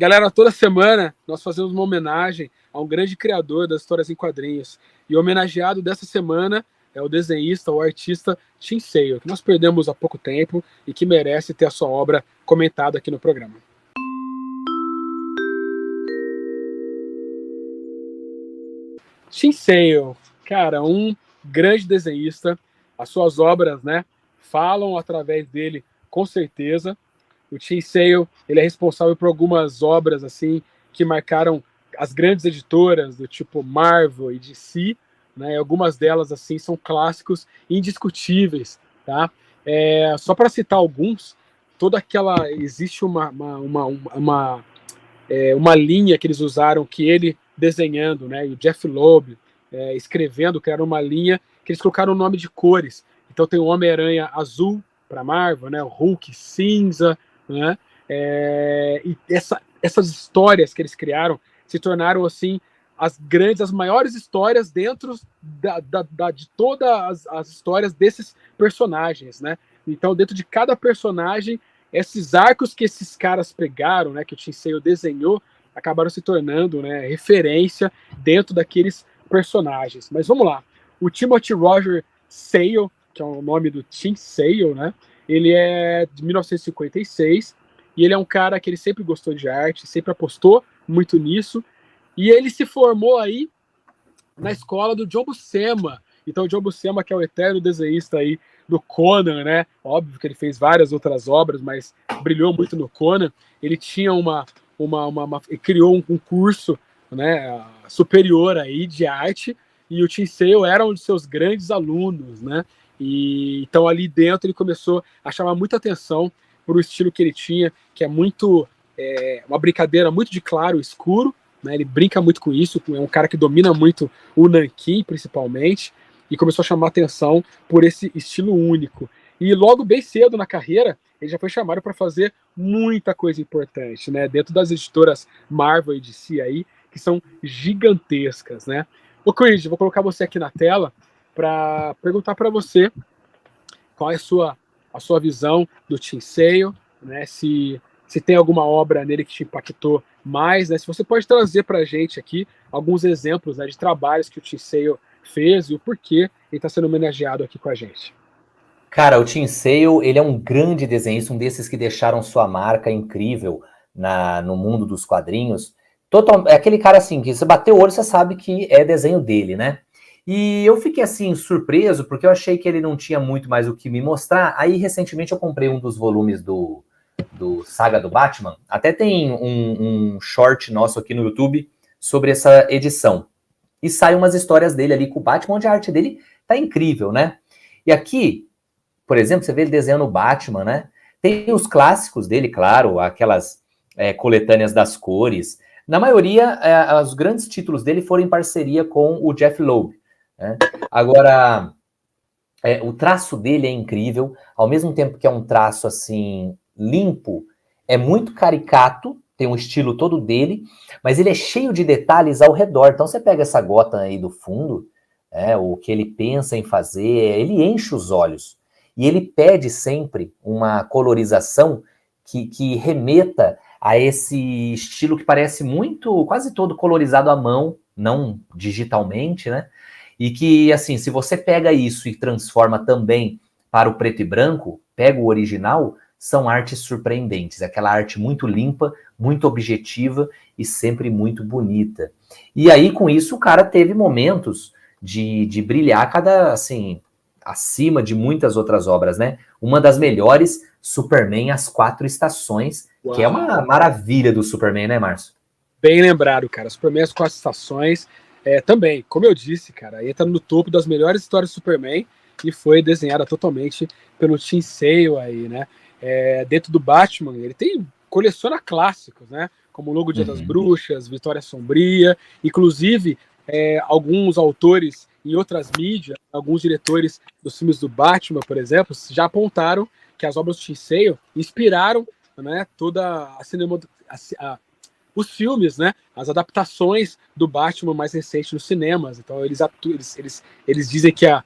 Galera, toda semana nós fazemos uma homenagem a um grande criador das histórias em quadrinhos. E o homenageado dessa semana é o desenhista, o artista Tim Sale, que nós perdemos há pouco tempo e que merece ter a sua obra comentada aqui no programa. Tim Sale, cara, um grande desenhista. As suas obras, né, falam através dele, com certeza. O Tim Sale, ele é responsável por algumas obras assim que marcaram as grandes editoras do tipo Marvel e DC, né? Algumas delas assim são clássicos indiscutíveis, tá? Só para citar alguns, toda aquela existe uma linha que eles usaram que ele desenhando, né? E o Jeff Loeb escrevendo, criaram uma linha que eles colocaram o nome de cores. Então tem o Homem-Aranha azul para Marvel, né? O Hulk cinza, né? Essas histórias que eles criaram se tornaram assim as maiores histórias dentro de todas as histórias desses personagens, né? Então, dentro de cada personagem, esses arcos que esses caras pegaram, né, que o Tim Sale desenhou, acabaram se tornando, né, referência dentro daqueles personagens. Mas vamos lá. O Timothy Roger Sale, que é o nome do Tim Sale, né? Ele é de 1956 e ele é um cara que ele sempre gostou de arte, sempre apostou muito nisso. E ele se formou aí na escola do John Buscema. Então, o John Buscema, que é o eterno desenhista aí do Conan, né? Óbvio que ele fez várias outras obras, mas brilhou muito no Conan. Ele tinha ele criou um curso, né, superior aí de arte, e o Tim Sale era um de seus grandes alunos, né? E então ali dentro ele começou a chamar muita atenção por o estilo que ele tinha, que é muito uma brincadeira muito de claro e escuro, né? Ele brinca muito com isso, é um cara que domina muito o nanquim, principalmente, e começou a chamar atenção por esse estilo único. E logo bem cedo na carreira, ele já foi chamado para fazer muita coisa importante, né? Dentro das editoras Marvel e DC aí, que são gigantescas, né? Ô, Chris, vou colocar você aqui na tela para perguntar para você qual é a sua visão do Tim Sale, né? Se tem alguma obra nele que te impactou mais, né? Se você pode trazer para a gente aqui alguns exemplos, né, de trabalhos que o Tim Sale fez e o porquê ele está sendo homenageado aqui com a gente. Cara, o Tim Sale, ele é um grande desenhista, um desses que deixaram sua marca incrível no mundo dos quadrinhos. É aquele cara assim, que você bateu o olho, você sabe que é desenho dele, né? E eu fiquei assim, surpreso, porque eu achei que ele não tinha muito mais o que me mostrar. Aí, recentemente, eu comprei um dos volumes do Saga do Batman. Até tem um short nosso aqui no YouTube sobre essa edição. E saem umas histórias dele ali com o Batman, onde a arte dele tá incrível, né? E aqui, por exemplo, você vê ele desenhando o Batman, né? Tem os clássicos dele, claro, aquelas coletâneas das cores. Na maioria, os grandes títulos dele foram em parceria com o Jeff Loeb, né? Agora, o traço dele é incrível, ao mesmo tempo que é um traço, assim, limpo, é muito caricato, tem um estilo todo dele, mas ele é cheio de detalhes ao redor. Então, você pega essa Gotham aí do fundo, o que ele pensa em fazer, ele enche os olhos. E ele pede sempre uma colorização que remeta a esse estilo que parece muito, quase todo colorizado à mão, não digitalmente, né? E que, assim, se você pega isso e transforma também para o preto e branco, pega o original, são artes surpreendentes. Aquela arte muito limpa, muito objetiva e sempre muito bonita. E aí, com isso, o cara teve momentos de brilhar assim, acima de muitas outras obras, né? Uma das melhores, Superman As Quatro Estações, Uau. Que é uma maravilha do Superman, né, Márcio? Bem lembrado, cara. Superman As Quatro Estações, também, como eu disse, cara, entra no topo das melhores histórias do Superman e foi desenhada totalmente pelo Tim Sale aí, né? Dentro do Batman, ele coleciona clássicos, né? Como o Logo Dia das Bruxas, Vitória Sombria, inclusive alguns autores em outras mídias, alguns diretores dos filmes do Batman, por exemplo, já apontaram que as obras do Tim Sale inspiraram, né, toda os filmes, né, as adaptações do Batman mais recente nos cinemas. Então eles dizem que a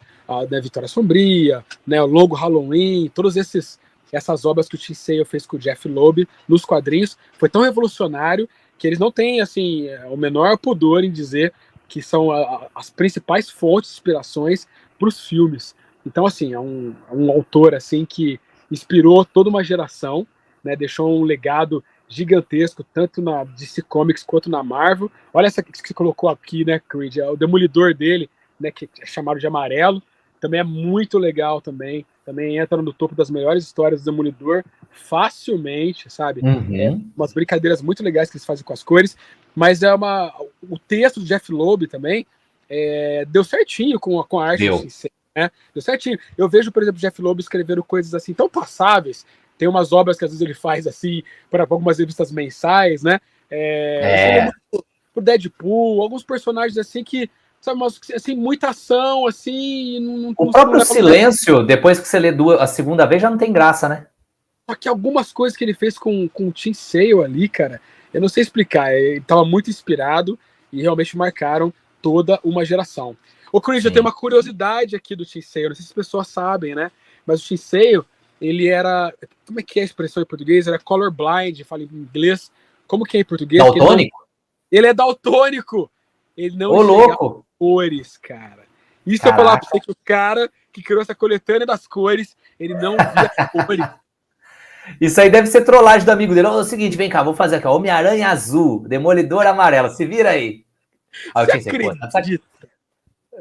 Vitória Sombria, né, o Longo Halloween, todos esses essas obras que o Tim Sale fez com o Jeff Loeb nos quadrinhos foi tão revolucionário que eles não têm assim o menor pudor em dizer que são as principais fontes de inspirações para os filmes. Então, assim, é um autor assim que inspirou toda uma geração, né, deixou um legado gigantesco, tanto na DC Comics quanto na Marvel. Olha essa que você colocou aqui, né, Creed? É o Demolidor dele, né, que é chamado de Amarelo. Também é muito legal também. Também entra no topo das melhores histórias do Demolidor facilmente, sabe? Umas brincadeiras muito legais que eles fazem com as cores. Mas o texto do Jeff Loeb também deu certinho com a arte do Sincero, né? Deu certinho. Eu vejo, por exemplo, o Jeff Loeb escrevendo coisas assim tão passáveis. Tem umas obras que às vezes ele faz assim para algumas revistas mensais, né? O Deadpool, alguns personagens assim que, sabe, assim, muita ação, assim. O próprio Silêncio, depois que você lê a segunda vez, já não tem graça, né? Só que algumas coisas que ele fez com o Tim Sale ali, cara, eu não sei explicar. Ele tava muito inspirado e realmente marcaram toda uma geração. Ô, Chris, eu tenho uma curiosidade aqui do Tim Sale, não sei se as pessoas sabem, né? Mas o Tim Sale, ele era. Como é que é a expressão em português? Era colorblind, fala em inglês. Como que é em português? Daltônico? Ele é daltônico. Ele não enxerga cores, cara. Isso eu falar pra você que o cara que criou essa coletânea das cores, ele não via cores. Isso aí deve ser trollagem do amigo dele. É o seguinte, vem cá, vou fazer aqui, ó, Homem-Aranha azul, Demolidor amarelo, se vira aí. Aí eu pensei,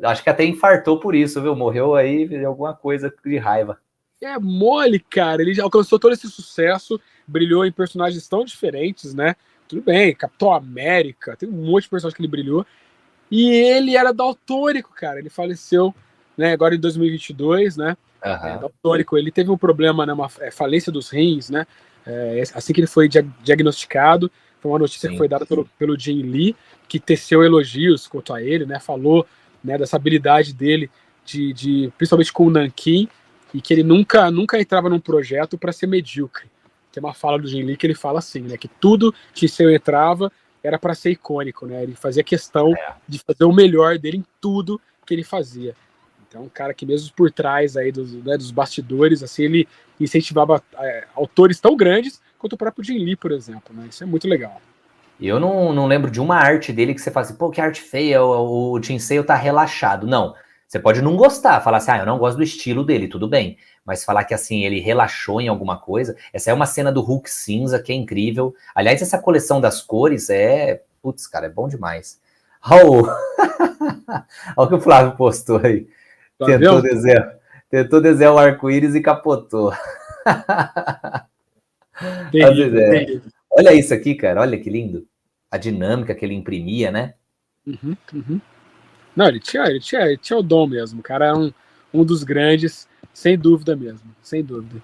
acho que até infartou por isso, viu? Morreu aí de alguma coisa de raiva. É mole, cara. Ele já alcançou todo esse sucesso, brilhou em personagens tão diferentes, né? Tudo bem, Capitão América, tem um monte de personagens que ele brilhou. E ele era daltônico, cara. Ele faleceu, né, agora em 2022, né? Daltônico. Ele teve um problema, né, uma falência dos rins, né? Assim que ele foi diagnosticado, foi uma notícia que foi dada pelo Jim Lee, que teceu elogios quanto a ele, né? Falou, né, dessa habilidade dele, principalmente com o Nankin, e que ele nunca entrava num projeto para ser medíocre. Tem uma fala do Jim Lee que ele fala assim, né? Que tudo que eu entrava era para ser icônico, né? Ele fazia questão de fazer o melhor dele em tudo que ele fazia. Então, um cara que mesmo por trás aí dos bastidores, assim, ele incentivava autores tão grandes quanto o próprio Jim Lee, por exemplo, né? Isso é muito legal. Eu não lembro de uma arte dele que você fala assim, pô, que arte feia, o Tim Sale tá relaxado. Não, você pode não gostar, falar assim, eu não gosto do estilo dele, tudo bem. Mas falar que, assim, ele relaxou em alguma coisa, essa é uma cena do Hulk cinza que é incrível. Aliás, essa coleção das cores putz, cara, é bom demais. Olha o que o Flávio postou aí. Tentou desenhar o arco-íris e capotou. Olha isso aqui, cara, olha que lindo. A dinâmica que ele imprimia, né? Não, ele tinha o dom mesmo. O cara era um dos grandes, sem dúvida mesmo, sem dúvida.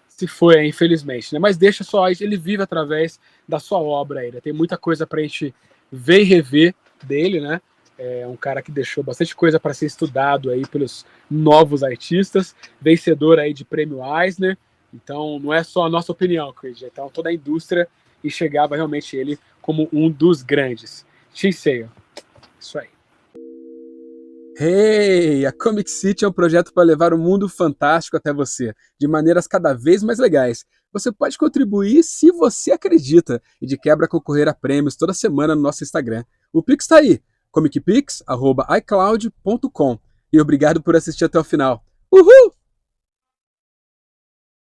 Se foi, infelizmente, né? Mas deixa só, ele vive através da sua obra aí, né? Tem muita coisa pra gente ver e rever dele, né? É um cara que deixou bastante coisa para ser estudado aí pelos novos artistas, vencedor aí de prêmio Eisner. Então, não é só a nossa opinião, Creed. Então, toda a indústria enxergava realmente ele como um dos grandes. Tim Sale. Isso aí. Hey! A Comic City é um projeto para levar o mundo fantástico até você, de maneiras cada vez mais legais. Você pode contribuir se você acredita e de quebra concorrer a prêmios toda semana no nosso Instagram. O Pix está aí, comicpix@icloud.com. E obrigado por assistir até o final. Uhul!